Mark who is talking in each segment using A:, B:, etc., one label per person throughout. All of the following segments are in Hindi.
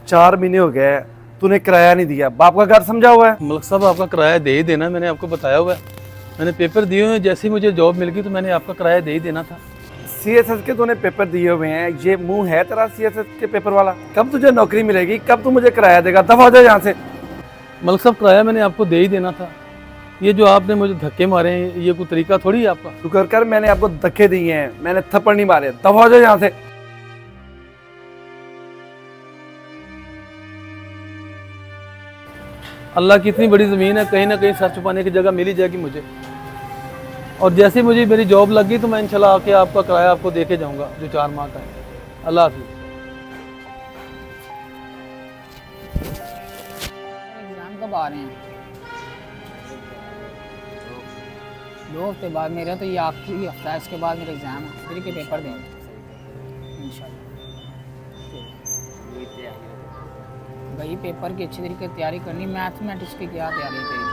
A: 4 महीने हो गए, तूने किराया नहीं दिया। बाप का घर समझा हुआ है?
B: मलिक साहब आपका किराया दे ही देना, मैंने आपको बताया हुआ है। मैंने पेपर दिए हुए हैं, जैसे ही मुझे जॉब मिल गई तो मैंने आपका किराया दे ही देना था।
A: सीएसएस के तूने पेपर दिए हुए हैं, ये मुंह है तेरा सीएसएस के पेपर वाला? कब तुझे नौकरी मिलेगी? कब तू मुझे किराया देगा? दफा हो जा यहाँ से।
B: मलिक साहब किराया मैंने आपको दे ही देना था। ये जो आपने मुझे धक्के मारे हैं, ये कोई तरीका थोड़ी है आपका।
A: शुक्र कर मैंने आपको धक्के दिए हैं, मैंने थप्पड़ नहीं मारे। दफा हो जा यहाँ से।
B: अल्लाह की इतनी बड़ी ज़मीन है, कहीं ना कहीं सर छुपाने की जगह मिल ही जाएगी मुझे। और जैसे ही मुझे मेरी जॉब लगी तो मैं इंशाल्लाह आके आपका किराया आपको दे के जाऊँगा, जो 4 माह का है। अल्लाह हाफिज़।
C: एग्जाम कब आ रहे हैं? 2 हफ्ते बाद। मेरा तो ये आखिरी हफ्ता है, इसके बाद मेरा एग्ज़ाम है, फिर के पेपर देंगे इंशाल्लाह। भाई पेपर की अच्छी तरीके से तैयारी करनी। मैथमेटिक्स की क्या तैयारी है तेरी?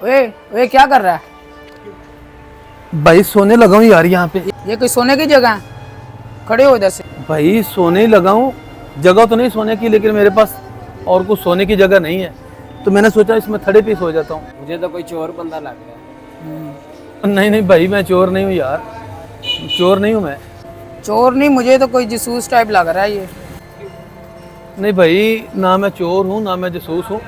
C: ओए ओए क्या कर रहा है?
B: भाई सोने लगा हूँ यार यहाँ पे।
C: ये कोई सोने की जगह है? खड़े हो इधर से।
B: भाई सोने ही लगा हूँ, जगह तो नहीं सोने की, लेकिन मेरे पास और कुछ सोने की जगह नहीं है, तो मैंने सोचा इसमें थड़े पे सो जाता हूँ।
D: मुझे तो कोई चोर बंदा लग रहा है।
B: नहीं नहीं भाई, मैं चोर नहीं हूँ यार, चोर नहीं हूँ मैं।
C: चोर नहीं, मुझे तो कोई जसूस टाइप लग रहा है ये।
B: नहीं भाई, ना मैं चोर हूँ ना मैं जासूस हूँ,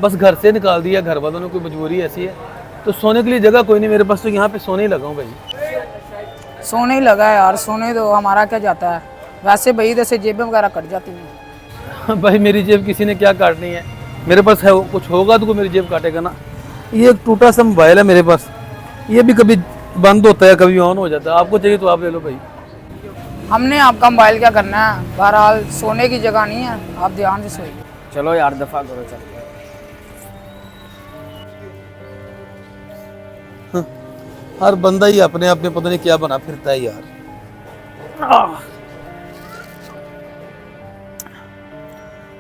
B: बस घर से निकाल दिया घर वालों ने, कोई मजबूरी ऐसी है। तो सोने के लिए जगह कोई नहीं मेरे पास, तो यहाँ पे सोने ही लगा हूँ भाई।
C: सोने ही लगा है यार, सोने तो हमारा क्या जाता है। वैसे भाई इधर से जेबें वगैरह कट जाती हैं।
B: भाई मेरी जेब किसी ने क्या काटनी है, मेरे पास है कुछ होगा तो कोई मेरी जेब काटेगा ना। ये एक टूटा सा मोबाइल है मेरे पास, ये भी कभी बंद होता है कभी ऑन हो जाता है। आपको चाहिए तो आप ले लो भाई।
C: हमने आपका मोबाइल क्या करना है? बहरहाल सोने की जगह नहीं है, आप ध्यान से सोइए।
D: चलो यार दफा करो, चल।
B: हर बंदा ही अपने आप में पता नहीं क्या बना फिरता है यार।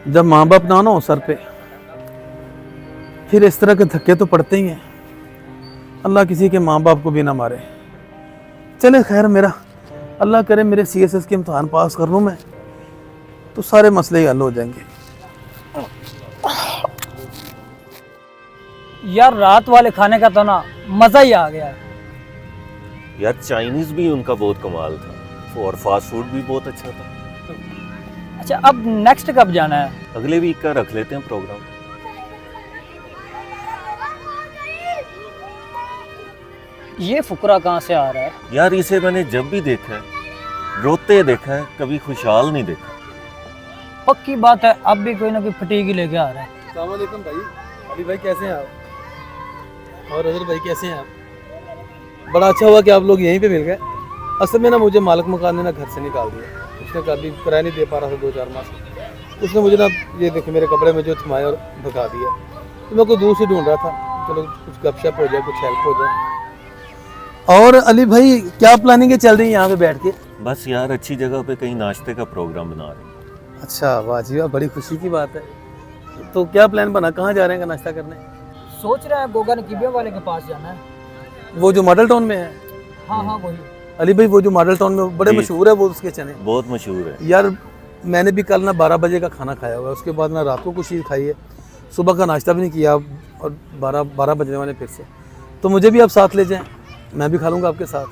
B: जब माँ बाप ना हो सर पे, फिर इस तरह के धक्के तो पड़ते ही हैं। अल्लाह किसी के माँ बाप को भी ना मारे। चले खैर, मेरा अल्लाह करे मेरे सीएसएस के इम्तहान पास कर लूँ मैं, तो सारे मसले ही हल हो जाएंगे।
E: यार रात वाले खाने का तो ना मज़ा ही आ गया है।
F: यार चाइनीज भी उनका बहुत कमाल था, और फास्ट फूड भी बहुत अच्छा था।
E: अच्छा अब नेक्स्ट कब जाना है?
F: अगले वीक का रख लेते हैं प्रोग्राम।
E: ये फुकरा कहाँ से आ रहा है?
F: यार इसे मैंने जब भी देखा है रोते देखा है, कभी खुशहाल नहीं देखा।
E: पक्की बात है, अब भी कोई ना कोई फटीक ही लेके आ रहा है।
B: अस्सलाम वालेकुम भाई। अली भाई कैसे हैं आप? और अजहर भाई कैसे हैं आप? बड़ा अच्छा हुआ कि आप लोग यहीं पे मिल गए। असल में ना मुझे मालिक मकान ने ना घर से निकाल दिया। उसने कभी किराया नहीं दे पा रहा था 2-4 माह से। उसने मुझे ना ये देखिए मेरे कपड़े में जो थमाया और भगा दिया। तो मैं कोई दूर से ढूंढ रहा था, चलो कुछ गपशप हो जाए, कुछ हेल्प हो जाए। और अली भाई क्या प्लानिंग चल रही है यहाँ पे बैठ के?
F: बस यार अच्छी जगह पे कहीं नाश्ते का प्रोग्राम बना रहे हैं।
B: अच्छा वाह जी वाह, बड़ी खुशी की बात है। तो क्या प्लान बना, कहाँ जा रहे हैं नाश्ता करने?
E: सोच रहा है गोगा नकीबिया वाले के पास जाना है।
B: वो जो मॉडल टाउन में है?
E: हाँ हाँ वही।
B: अली भाई वो जो मॉडल टाउन में बड़े
F: जी।
B: मशहूर है वो उसके चने।
F: बहुत मशहूर है
B: यार मैंने भी कल ना 12 बजे का खाना खाया हुआ है, उसके बाद ना रात को कुछ चीज़ खाई है, सुबह का नाश्ता भी नहीं किया, और 12 बजने वाले फिर से। तो मुझे भी आप साथ ले जाएं, मैं भी खा लूँगा आपके साथ।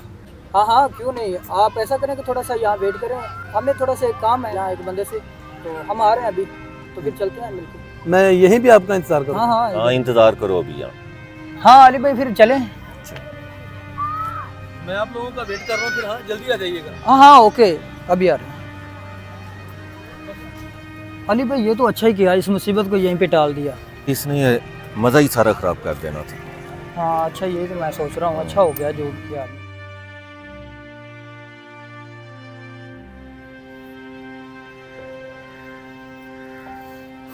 E: हाँ हाँ क्यों नहीं, आप ऐसा करें कि थोड़ा सा यहाँ वेट करें, हमें थोड़ा सा एक काम है यहाँ एक बंदे से, तो हम आ रहे हैं अभी, तो फिर चलते हैं मिलकर।
B: मैं यहीं भी आपका इंतजार करूँ?
E: हाँ हाँ
F: हाँ इंतजार करो अभी यहाँ।
E: हाँ अली भाई फिर चलें।
B: मैं आप लोगों का वेट कर रहा हूँ, फिर हाँ जल्दी आ जाइएगा।
E: हाँ हाँ ओके, अभी आ रहे हैं। अली भाई ये तो अच्छा ही किया, इस मुसीबत को यहीं पे टाल दिया।
F: इसने ये मज़ा ही सारा ख़राब कर देना था।
E: हाँ अच्छा, ये तो मैं सोच रहा हूँ अच्छा हो गया जो किया।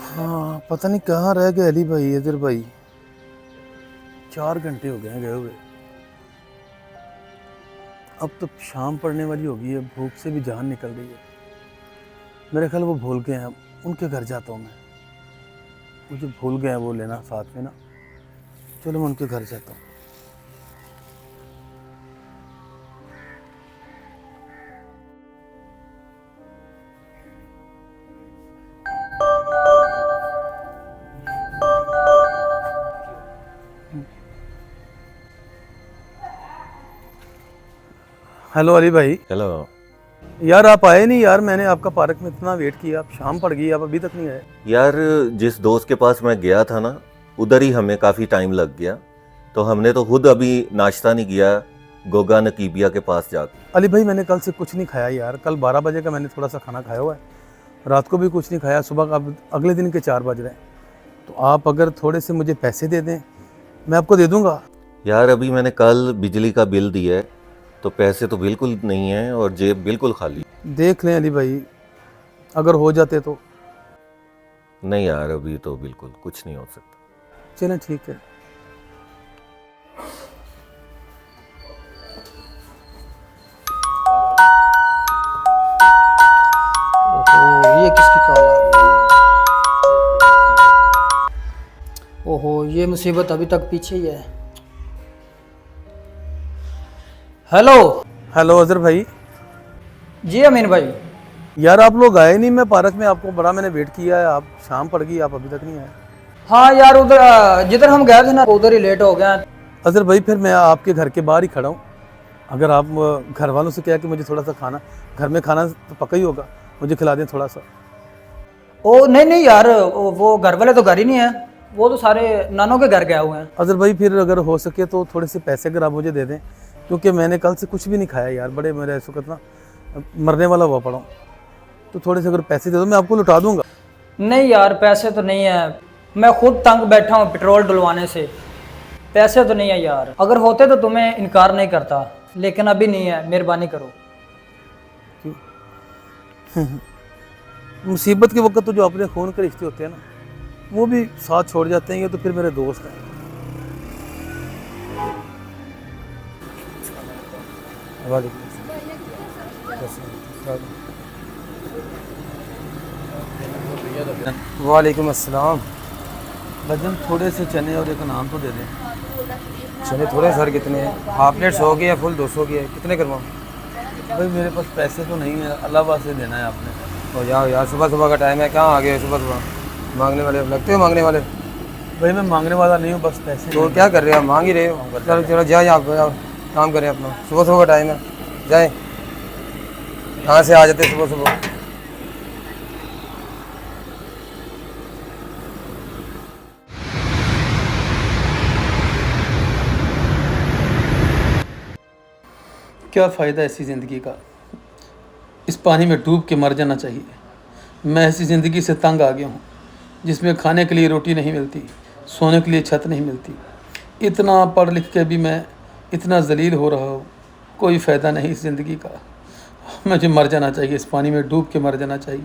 B: हाँ पता नहीं कहाँ रह गए अली भाई, इधर भाई 4 घंटे हो गए हैं गए हुए। अब तो शाम पड़ने वाली होगी है, भूख से भी जान निकल रही है। मेरे ख्याल वो भूल गए हैं, उनके घर जाता हूँ मैं। मुझे भूल गए हैं वो लेना साथ में ना। चलो मैं उनके घर जाता हूँ। हेलो अली भाई।
F: हेलो।
B: यार आप आए नहीं यार, मैंने आपका पार्क में इतना वेट किया, आप शाम पड़ गई, आप अभी तक नहीं आए।
F: यार जिस दोस्त के पास मैं गया था ना, उधर ही हमें काफ़ी टाइम लग गया, तो हमने तो खुद अभी नाश्ता नहीं किया गोगा नकीबिया के पास जाकर।
B: अली भाई मैंने कल से कुछ नहीं खाया यार, कल 12 बजे का मैंने थोड़ा सा खाना खाया हुआ है, रात को भी कुछ नहीं खाया, सुबह का अब अगले दिन के 4 बज रहे हैं। तो आप अगर थोड़े से मुझे पैसे दे दें, मैं आपको दे दूँगा।
F: यार अभी मैंने कल बिजली का बिल दिया है, तो पैसे तो बिल्कुल नहीं हैं और जेब बिल्कुल खाली।
B: देख लें अली भाई, अगर हो जाते तो।
F: नहीं यार अभी तो बिल्कुल कुछ नहीं हो सकता।
B: चलें ठीक है।
E: ओहो ये किसकी कॉल आ गई? ओहो ये मुसीबत अभी तक पीछे ही है। हेलो।
B: हेलो अजहर भाई।
E: जी अमीन भाई।
B: यार आप लोग आए नहीं, मैं पार्क में आपको बड़ा मैंने वेट किया है, आप शाम पड़ गई, आप अभी तक नहीं आए।
E: हाँ यार उधर जिधर हम गए थे ना उधर ही लेट हो गया।
B: अजहर भाई फिर मैं आपके घर के बाहर ही खड़ा हूँ, अगर आप घर वालों से कहा कि मुझे थोड़ा सा खाना, घर में खाना तो पका ही होगा, मुझे खिला दें थोड़ा सा।
E: ओ नहीं नहीं यार, वो घर वाले तो घर ही नहीं है, वो तो सारे नानों के घर गए हुए हैं।
B: अजहर भाई फिर अगर हो सके तो थोड़े से पैसे अगर आप मुझे दे दें, क्योंकि मैंने कल से कुछ भी नहीं खाया यार, बड़े मेरे इस वक्त ना मरने वाला हुआ पड़ा हूँ, तो थोड़े से अगर पैसे दे दो मैं आपको लौटा दूंगा।
E: नहीं यार पैसे तो नहीं है, मैं खुद तंग बैठा हूँ पेट्रोल डलवाने से, पैसे तो नहीं है यार। अगर होते तो तुम्हें इनकार नहीं करता, लेकिन अभी नहीं है, मेहरबानी करो।
B: मुसीबत के वक्त तो जो अपने खून के रिश्ते होते हैं ना, वो भी साथ छोड़ जाते हैं, ये तो फिर मेरे दोस्त हैं।
A: वालेकुम अस्सलाम।
B: भजन थोड़े से चने और एक नान तो दे दें।
A: चने थोड़े सर, कितने हैं? हाफ प्लेट 100 की है, फुल 200 की है, कितने करवाऊँ?
B: भाई मेरे पास पैसे तो नहीं है, अल्लाह से देना है आपने।
A: तो जाओ यार, सुबह सुबह का टाइम है, कहाँ आ गए सुबह सुबह मांगने वाले? लगते हो मांगने वाले?
B: भाई मैं मांगने वाला नहीं हूँ, बस पैसे।
A: तो क्या कर रहे हो, मांग ही रहे हो? चलो चलो जाओ, आप काम करें अपना, सुबह सुबह का टाइम है, जाएँ। कहाँ से आ जाते सुबह सुबह?
B: क्या फ़ायदा ऐसी ज़िंदगी का, इस पानी में डूब के मर जाना चाहिए। मैं ऐसी ज़िंदगी से तंग आ गया हूँ जिसमें खाने के लिए रोटी नहीं मिलती, सोने के लिए छत नहीं मिलती। इतना पढ़ लिख के भी मैं इतना जलील हो रहा हूँ, कोई फ़ायदा नहीं इस ज़िंदगी का। मुझे मर जाना चाहिए, इस पानी में डूब के मर जाना चाहिए।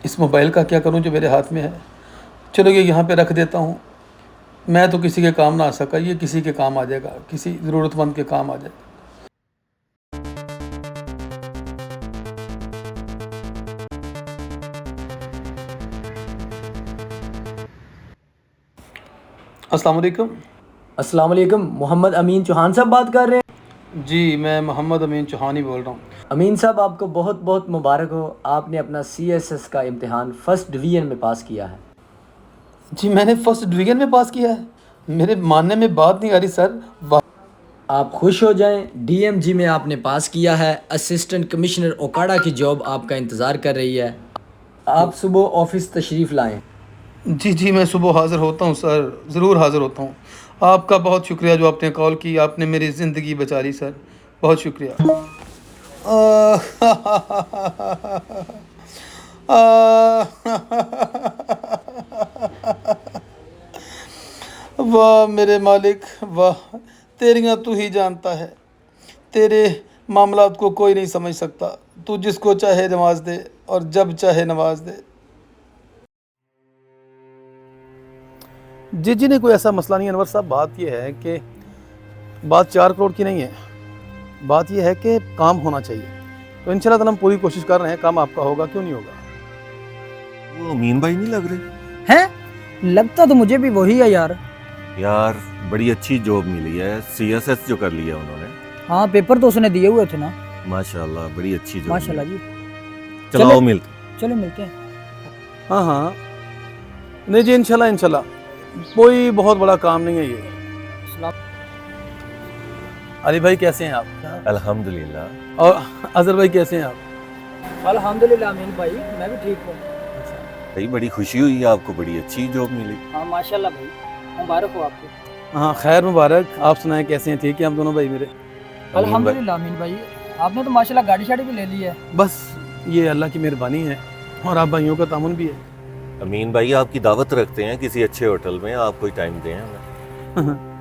B: इस मोबाइल का क्या करूँ जो मेरे हाथ में है? चलो ये यहाँ पे रख देता हूँ, मैं तो किसी के काम ना आ सका, ये किसी के काम आ जाएगा, किसी ज़रूरतमंद के काम आ जाएगा। अस्सलाम वालेकुम।
E: अस्सलाम वालेकुम, मोहम्मद अमीन चौहान साहब बात कर रहे हैं?
B: जी मैं मोहम्मद अमीन चौहान ही बोल रहा हूँ।
G: अमीन साहब आपको बहुत बहुत मुबारक हो, आपने अपना CSS का इम्तिहान फर्स्ट डिवीज़न में पास किया है।
B: जी मैंने फर्स्ट डिवीज़न में पास किया है? मेरे मानने में बात नहीं आ रही सर।
G: आप खुश हो जाएं, DMG में आपने पास किया है। असिस्टेंट कमिश्नर ओकाड़ा की जॉब आपका इंतज़ार कर रही है। आप सुबह ऑफिस तशरीफ़ लाएं।
B: जी मैं सुबह हाज़िर होता हूँ सर, ज़रूर हाज़िर होता हूँ। आपका बहुत शुक्रिया जो आपने कॉल की, आपने मेरी ज़िंदगी बचा ली सर, बहुत शुक्रिया। वाह मेरे मालिक वाह, तेरियां तू ही जानता है, तेरे मामलात को कोई नहीं समझ सकता। तू जिसको चाहे नवाज दे और जब चाहे नवाज दे। जी नहीं कोई ऐसा मसला नहीं अनवर साहब, बात यह है कि बात 4 करोड़ की नहीं है, बात यह है कि काम होना चाहिए, तो इंशाल्लाह ताला हम पूरी कोशिश कर रहे हैं, काम आपका होगा, क्यों नहीं होगा।
F: वो अमीन भाई नहीं लग रहे?
E: हैं लगता तो मुझे भी वही है यार।
F: यार बड़ी अच्छी जॉब मिली है, CSS जो कर लिया उन्होंने।
E: हाँ पेपर तो उसने दिए हुए थे ना।
F: माशाल्लाह बड़ी अच्छी जॉब।
E: माशाल्लाह जी।
F: चलो आओ मिलते।
E: चलो मिलते हैं।
B: हाँ हाँ, नहीं जी, इंशाल्लाह इंशाल्लाह, कोई बहुत बड़ा काम नहीं है ये। अली भाई कैसे हैं आप?
F: अल्हम्दुलिल्लाह।
B: और अजहर भाई कैसे हैं आप?
E: अल्हम्दुलिल्लाह अमीन भाई, मैं भी ठीक हूँ।
F: भाई बड़ी खुशी हुई है, आपको बड़ी अच्छी जॉब मिली।
E: हाँ माशाल्लाह भाई, मुबारक हो आपको।
B: हाँ खैर मुबारक। आप सुनाएं कैसे हैं? ठीक है हम दोनों भाई मेरे?
E: अल्हम्दुलिल्लाह अमीन भाई, आपने तो माशाल्लाह गाड़ी शाड़ी भी ले ली है।
B: बस ये अल्लाह की मेहरबानी है और आप भाइयों का तामुन भी है।
F: अमीन भाई आपकी दावत रखते हैं किसी अच्छे होटल में, आप कोई टाइम दें हमें।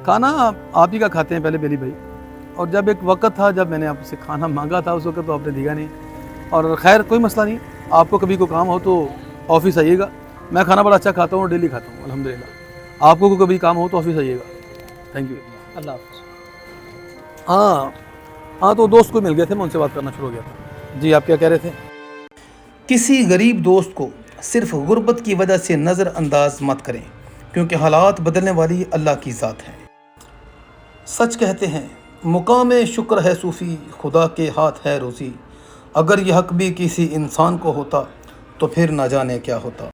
B: खाना आप ही का खाते हैं पहले बेली भाई, और जब एक वक्त था जब मैंने आपसे खाना मांगा था, उस वक्त तो आपने दिया नहीं। और खैर कोई मसला नहीं, आपको कभी कोई काम हो तो ऑफिस आइएगा। मैं खाना बड़ा अच्छा खाता हूँ और डेली खाता हूँ अल्हम्दुलिल्लाह। आपको कोई कभी काम हो तो ऑफिस आइएगा। Thank you.
E: अल्लाह हाफ़िज़।
B: हाँ, तो दोस्त को मिल गए थे, मैं उनसे बात करना शुरू हो गया था। जी आप क्या कह रहे थे?
H: किसी गरीब दोस्त को सिर्फ गुर्बत की वजह से नज़रअंदाज मत करें, क्योंकि हालात बदलने वाली अल्लाह की ज़ात है। सच कहते हैं मुकाम शुक्र है सूफ़ी, खुदा के हाथ है रोज़ी। अगर यह हक भी किसी इंसान को होता तो फिर ना जाने क्या होता।